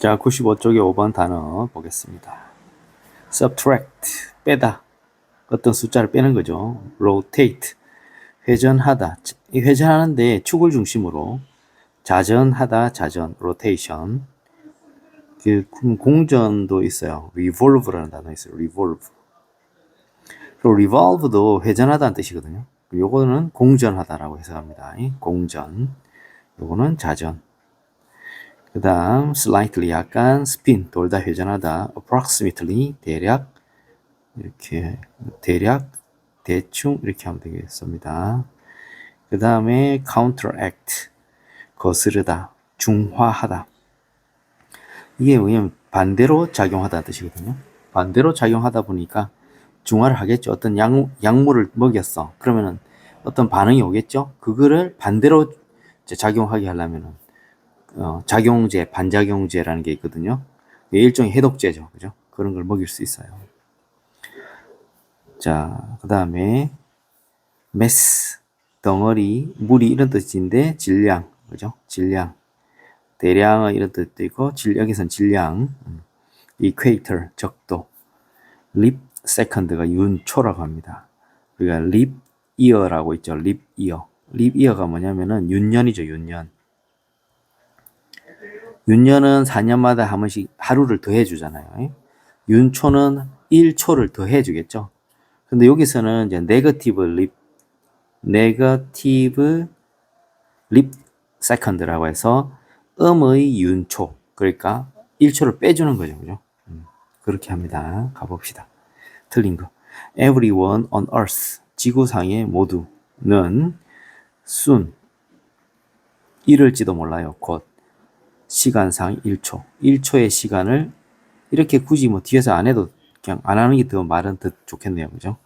자, 95쪽에 5번 단어 보겠습니다. subtract, 빼다. 어떤 숫자를 빼는 거죠. rotate, 회전하다. 이 회전하는데 축을 중심으로 자전하다, 자전, rotation. 그 공전도 있어요. revolve라는 단어 있어요. revolve. 그리고 revolve도 회전하다는 뜻이거든요. 요거는 공전하다라고 해석합니다. 공전. 요거는 자전. 그 다음 slightly 약간 spin 돌다 회전하다 approximately 대략 이렇게 대략 대충 이렇게 하면 되겠습니다. 그 다음에 counteract 거스르다 중화하다 이게 왜냐면 반대로 작용하다 뜻이거든요. 반대로 작용하다 보니까 중화를 하겠죠. 어떤 약물을 먹였어. 그러면은 어떤 반응이 오겠죠. 그거를 반대로 작용하게 하려면은 작용제, 반작용제라는 게 있거든요. 일종의 해독제죠. 그죠? 그런 걸 먹일 수 있어요. 자, 그 다음에 메스, 덩어리, 무리 이런 뜻인데 질량, 그죠? 질량. 대량의 이런 뜻도 있고 여기선 질량, equator, 적도, 립 세컨드가 윤초라고 합니다. 우리가 립 이어라고 있죠. 립 이어. 립 이어가 뭐냐면은 윤년이죠. 윤년. 윤년은 4년마다 한 번씩 하루를 더해 주잖아요. 윤초는 1초를 더해 주겠죠. 근데 여기서는 이제 네거티브 립 세컨드라고 해서 음의 윤초. 그러니까 1초를 빼주는 거죠. 그죠? 그렇게 합니다. 가봅시다. 틀린 거. Everyone on earth. 지구상의 모두는 soon. 이럴지도 몰라요. 곧. 시간상 1초. 1초의 시간을 이렇게 굳이 뭐 뒤에서 안 해도 그냥 안 하는 게 더 말은 더 좋겠네요. 그죠?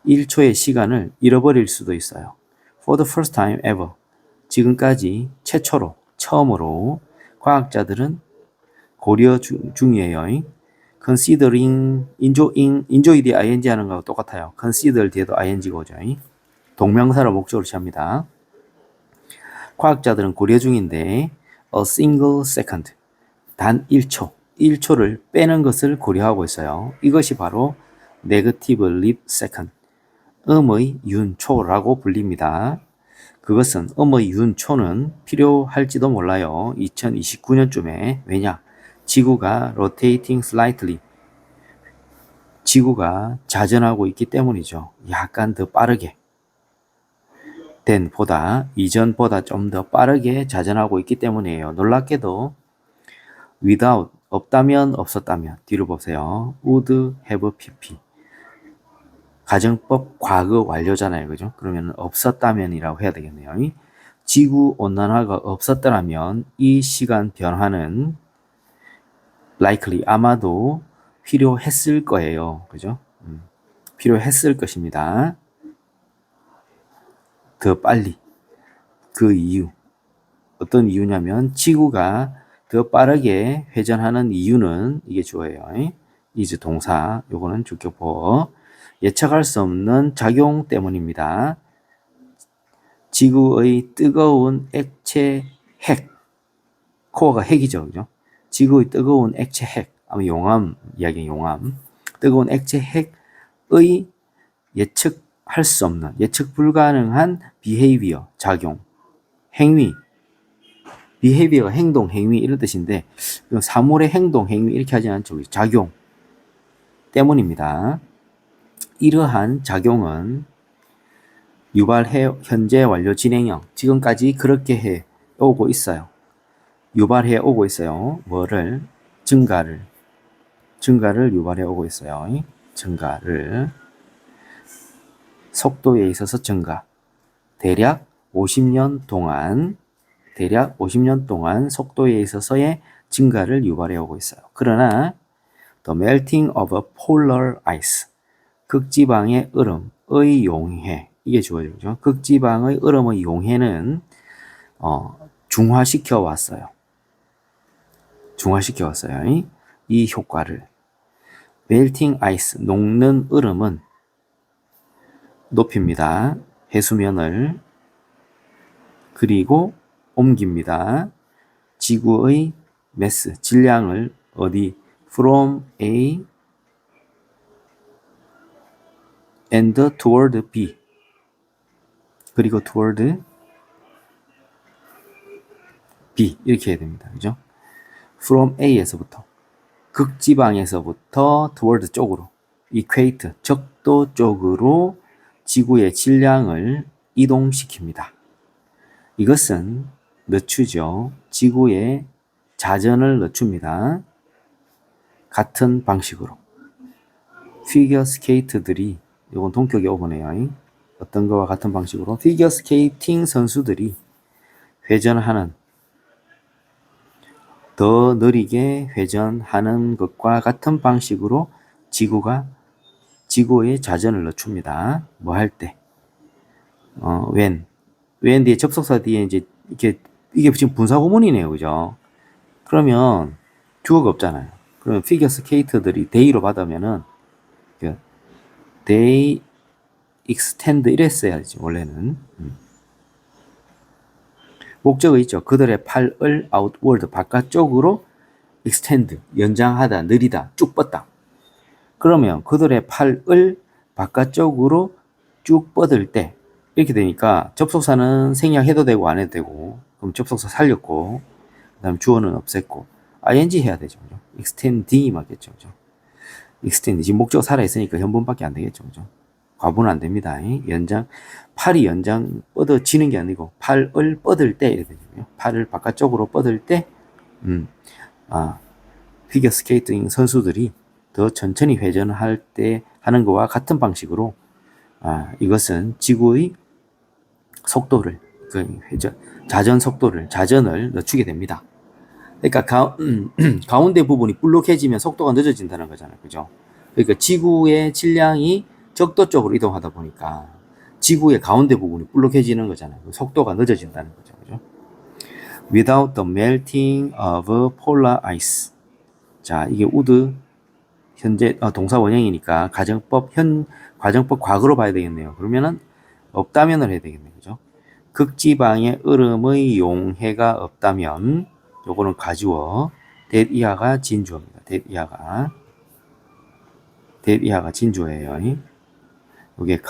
1초의 시간을 잃어버릴 수도 있어요. For the first time ever. 지금까지 최초로, 처음으로 과학자들은 고려 중이에요. considering, enjoy 뒤에 ing 하는 거하고 똑같아요. consider 뒤에도 ing가 오죠. 동명사를 목적으로 취합니다. 과학자들은 고려 중인데 a single second, 단 1초, 1초를 빼는 것을 고려하고 있어요. 이것이 바로 negative leap second, 음의 윤초라고 불립니다. 그것은 음의 윤초는 필요할지도 몰라요. 2029년쯤에. 왜냐? 지구가 rotating slightly, 지구가 자전하고 있기 때문이죠. 약간 더 빠르게. 이전보다 좀 더 빠르게 자전하고 있기 때문이에요. 놀랍게도 without, 없다면 없었다면, 뒤로 보세요. would have pp. 가정법 과거 완료잖아요. 그죠? 그러면 없었다면이라고 해야 되겠네요. 지구 온난화가 없었더라면 이 시간 변화는 likely, 아마도 필요했을 거예요. 그죠? 필요했을 것입니다. 더 빨리. 그 이유. 어떤 이유냐면 지구가 더 빠르게 회전하는 이유는 이게 주어예요. is 동사. 요거는 주격보. 예측할 수 없는 작용 때문입니다. 지구의 뜨거운 액체 핵. 코어가 핵이죠. 그죠? 지구의 뜨거운 액체 핵. 아마 용암 이야기 용암. 뜨거운 액체 핵의 예측할 수 없는, 예측 불가능한 behavior, 작용, 행위. behavior가 행동, 행위 이런 뜻인데 사물의 행동, 행위 이렇게 하지 않죠. 작용 때문입니다. 이러한 작용은 유발해 현재 완료 진행형, 지금까지 그렇게 해 오고 있어요. 유발해 오고 있어요. 뭐를? 증가를 유발해 오고 있어요. 증가를. 속도에 있어서 증가. 대략 50년 동안 속도에 있어서의 증가를 유발해 오고 있어요. 그러나 the melting of a polar ice, 극지방의 얼음의 용해, 이게 주어지죠. 극지방의 얼음의 용해는 중화시켜 왔어요. 이 효과를. melting ice, 녹는 얼음은 높입니다. 해수면을. 그리고 옮깁니다. 지구의 mass, 질량을 어디 from A and toward B 그리고 toward B 이렇게 해야 됩니다. 그죠? from A에서부터 극지방에서부터 toward 쪽으로 equate 적도 쪽으로 지구의 질량을 이동시킵니다. 이것은 늦추죠. 지구의 자전을 늦춥니다. 같은 방식으로 피겨 스케이트들이 이건 동격이 오버네요. 어떤 거와 같은 방식으로 피겨 스케이팅 선수들이 회전하는 더 느리게 회전하는 것과 같은 방식으로 지구의 자전을 늦춥니다. 뭐 할 때? when 뒤에 접속사 뒤에 이제 이게 지금 분사구문이네요. 그죠? 그러면 주어가 없잖아요. 그러면 피겨 스케이터들이 day로 받으면은 they extend 이랬어야지 원래는. 목적어 있죠. 그들의 팔을 outward 바깥쪽으로 extend 연장하다, 느리다, 쭉 뻗다. 그러면 그들의 팔을 바깥쪽으로 쭉 뻗을 때 이렇게 되니까 접속사는 생략해도 되고 안 해도 되고 그럼 접속사 살렸고 그 다음 주어는 없앴고 ing 해야 되죠. 그죠? extend이 맞겠죠. 그죠? extend 지금 목적어 살아있으니까 현본밖에 안 되겠죠. 그죠? 과부는 안 됩니다. 팔이 연장 뻗어지는 게 아니고 팔을 뻗을 때 이렇게 되죠. 팔을 바깥쪽으로 뻗을 때 피겨 스케이팅 선수들이 더 천천히 회전할 때 하는 것과 같은 방식으로 이것은 지구의 속도를 자전 속도를 자전을 늦추게 됩니다. 그러니까 가운데 부분이 볼록해지면 속도가 늦어진다는 거잖아요. 그죠? 그러니까 지구의 질량이 적도 쪽으로 이동하다 보니까 지구의 가운데 부분이 볼록해지는 거잖아요. 속도가 늦어진다는 거죠. 그죠? Without the melting of polar ice. 자, 이게 would 현재 동사 원형이니까 과정법 과거로 봐야 되겠네요. 그러면은 없다면을 해야 되겠네요. 그죠? 극지방의 얼음의 용해가 없다면 요거는 가주어 that 이하가 진주어입니다. that 이하가 진주어예요. 요게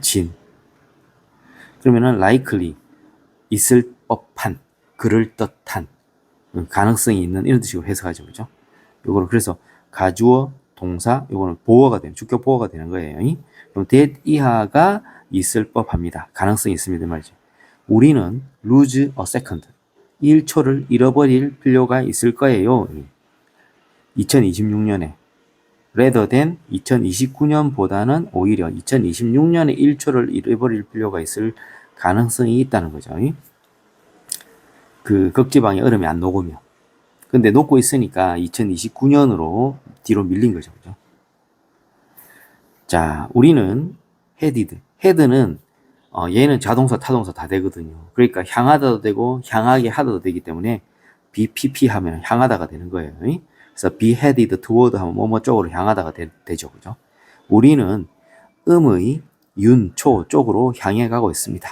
진. 그러면은 likely 있을 법한, 그럴듯한, 가능성이 있는 이런 뜻으로 해석하죠. 그죠? 요거는 그래서 가주어, 동사, 요거는 보어가 되는, 주격 보어가 되는 거예요. 그럼 that 이하가 있을 법합니다. 가능성이 있습니다. 말이죠. 우리는 lose a second. 1초를 잃어버릴 필요가 있을 거예요. 2026년에. rather than 2029년보다는 오히려 2026년에 1초를 잃어버릴 필요가 있을 가능성이 있다는 거죠. 그 극지방에 얼음이 안 녹으면. 근데 녹고 있으니까 2029년으로 뒤로 밀린 거죠. 그죠? 자, 우리는 head는 얘는 자동사, 타동사 다 되거든요. 그러니까 향하다도 되고 향하게 하다도 되기 때문에 BPP 하면 향하다가 되는 거예요. 그래서 be headed toward 하면 뭐뭐 쪽으로 향하다가 되죠. 그죠? 우리는 음의 윤, 초 쪽으로 향해 가고 있습니다.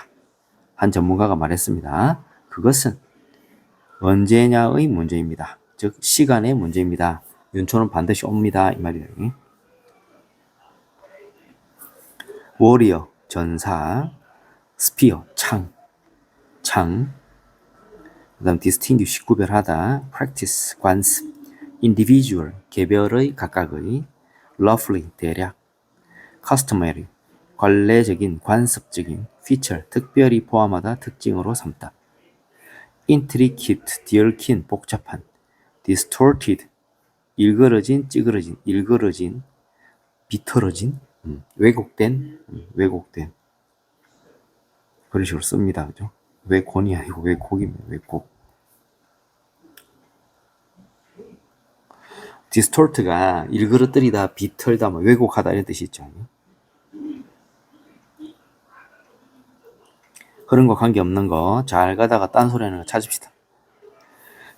한 전문가가 말했습니다. 그것은 언제냐의 문제입니다. 즉 시간의 문제입니다. 윤초는 반드시 옵니다. 이 말이에요. 워리어, 전사, 스피어, 창, 그 다음 distinguish, 구별하다, practice, 관습, individual, 개별의, 각각의, roughly, 대략, customary, 관례적인, 관습적인, feature, 특별히 포함하다, 특징으로 삼다, intricate, 뒤얽힌, 복잡한, distorted, 일그러진, 찌그러진, 일그러진, 비틀어진, 왜곡된, 그런 식으로 씁니다. 그죠? 왜곤이 아니고 왜곡입니다. 왜곡. distort가 일그러뜨리다, 비틀다, 뭐 왜곡하다 이런 뜻이 있죠. 그런 거 관계없는 거 잘 가다가 딴소리하는 거 찾읍시다.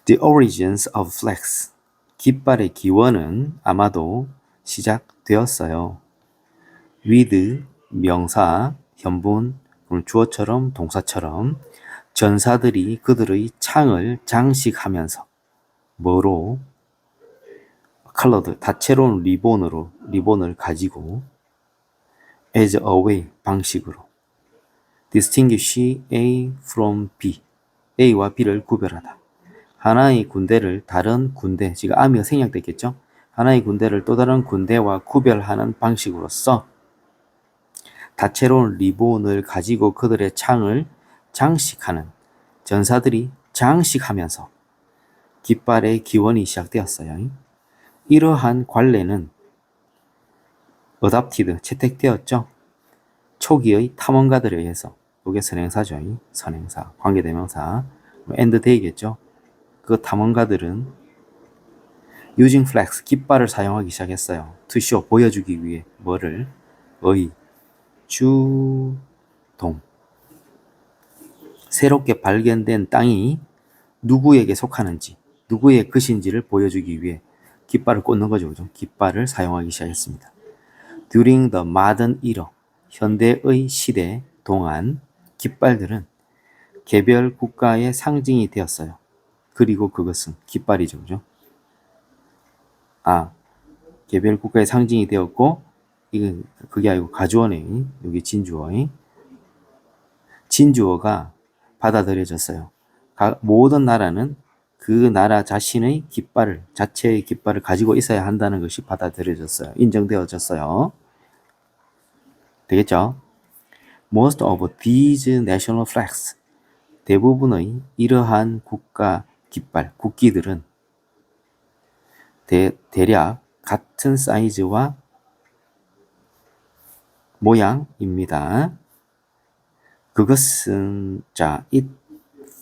The origins of flags. 깃발의 기원은 아마도 시작되었어요. with 명사, 현분, 주어처럼 동사처럼 전사들이 그들의 창을 장식하면서 뭐로? colored, 다채로운 리본을 가지고 as a way, 방식으로 distinguish A from B, A와 B를 구별하다. 하나의 군대를 다른 군대, 지금 아미가 생략됐겠죠? 하나의 군대를 또 다른 군대와 구별하는 방식으로서 다채로운 리본을 가지고 그들의 창을 장식하는 전사들이 장식하면서 깃발의 기원이 시작되었어요. 이러한 관례는 adopted, 채택되었죠. 초기의 탐험가들에 의해서. 이게 선행사죠. 선행사, 관계대명사. and 되겠죠. 그 탐험가들은 using flags, 깃발을 사용하기 시작했어요. to show, 보여주기 위해 뭐를? 주동. 새롭게 발견된 땅이 누구에게 속하는지, 누구의 것인지를 보여주기 위해 깃발을 꽂는 거죠. 그죠? 깃발을 사용하기 시작했습니다. During the modern era, 현대의 시대 동안 깃발들은 개별 국가의 상징이 되었어요. 그리고 그것은 깃발이죠. 그죠? 개별 국가의 상징이 되었고, 이건 그게 아니고 가주어네. 여기 진주어가 받아들여졌어요. 모든 나라는 그 나라 자신의 자체의 깃발을 가지고 있어야 한다는 것이 받아들여졌어요. 인정되어졌어요. 되겠죠? Most of these national flags, 대부분의 이러한 국가 깃발, 국기들은 대략 같은 사이즈와 모양입니다. 그것은 it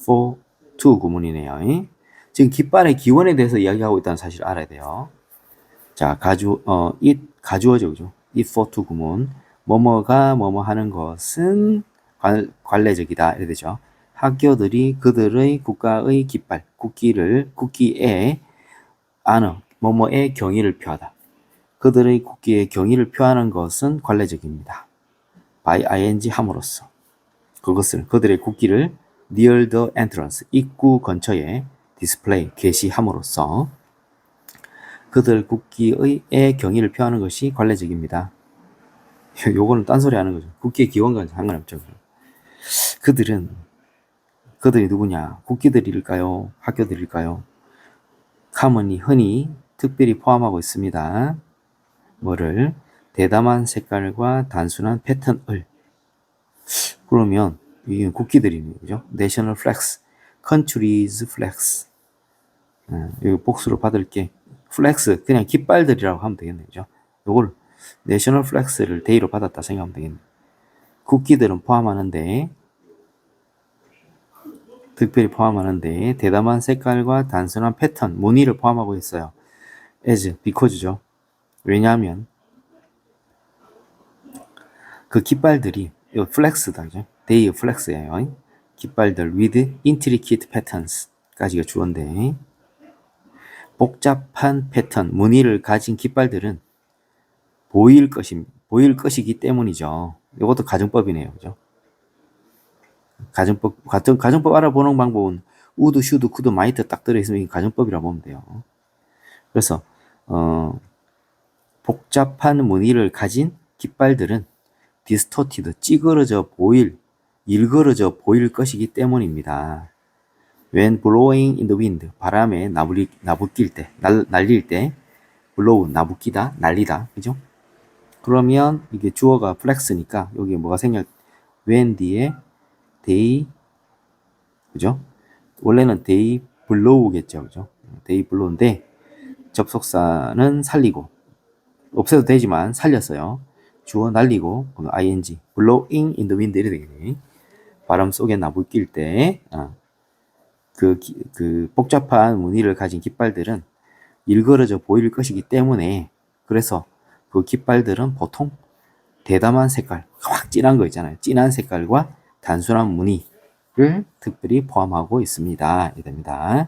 for to 구문이네요. 지금 깃발의 기원에 대해서 이야기하고 있다는 사실을 알아야 돼요. 가주어죠, 그죠? it for to 구문. 뭐뭐가 뭐뭐 하는 것은 관례적이다. 이래 되죠. 학교들이 그들의 국가의 깃발, 국기에 뭐뭐의 경의를 표하다. 그들의 국기에 경의를 표하는 것은 관례적입니다. by ing 함으로써. 그들의 국기를 near the entrance, 입구 근처에 display, 게시함으로써 그들 국기의 경의를 표하는 것이 관례적입니다. 요거는 딴소리 하는 거죠. 국기의 기원과는 상관없죠. 그들이 누구냐? 국기들일까요? 학교들일까요? commonly, 흔히, 특별히 포함하고 있습니다. 뭐를? 대담한 색깔과 단순한 패턴을. 그러면 이게 국기들이네요. 그죠? National flags, countries flags. 여기 복수로 받을게. flags, 그냥 깃발들이라고 하면 되겠네요. 그죠? 요걸 national flags를 대의로 받았다 생각하면 되겠네요. 국기들은 특별히 포함하는데 대담한 색깔과 단순한 패턴, 무늬를 포함하고 있어요. because죠. 왜냐하면 그 깃발들이 flex다, 그죠? they flex예요. 깃발들 with intricate patterns까지가 주어인데 복잡한 패턴, 무늬를 가진 깃발들은 보일 것이기 때문이죠. 이것도 가정법이네요, 그죠? 가정법 알아보는 방법은 would, should, could, might 딱 들어있으면 이게 가정법이라고 보면 돼요. 그래서 복잡한 무늬를 가진 깃발들은 distorted, 일그러져 보일 것이기 때문입니다. When blowing in the wind, 바람에 나부낄 때, 날릴 때, blow, 나부끼다, 날리다, 그죠? 그러면 이게 주어가 flex니까 여기 뭐가 when 뒤에 they, 그죠? 원래는 they blow겠죠, 그죠? they blow인데 접속사는 살리고 없애도 되지만 살렸어요. 주어 날리고 ing, blowing in the wind 이렇게 되겠네. 바람 속에 나부낄 때 그 복잡한 무늬를 가진 깃발들은 일그러져 보일 것이기 때문에 그래서 그 깃발들은 보통 대담한 색깔, 확 진한 거 있잖아요. 진한 색깔과 단순한 무늬를 특별히 포함하고 있습니다. 이됩니다.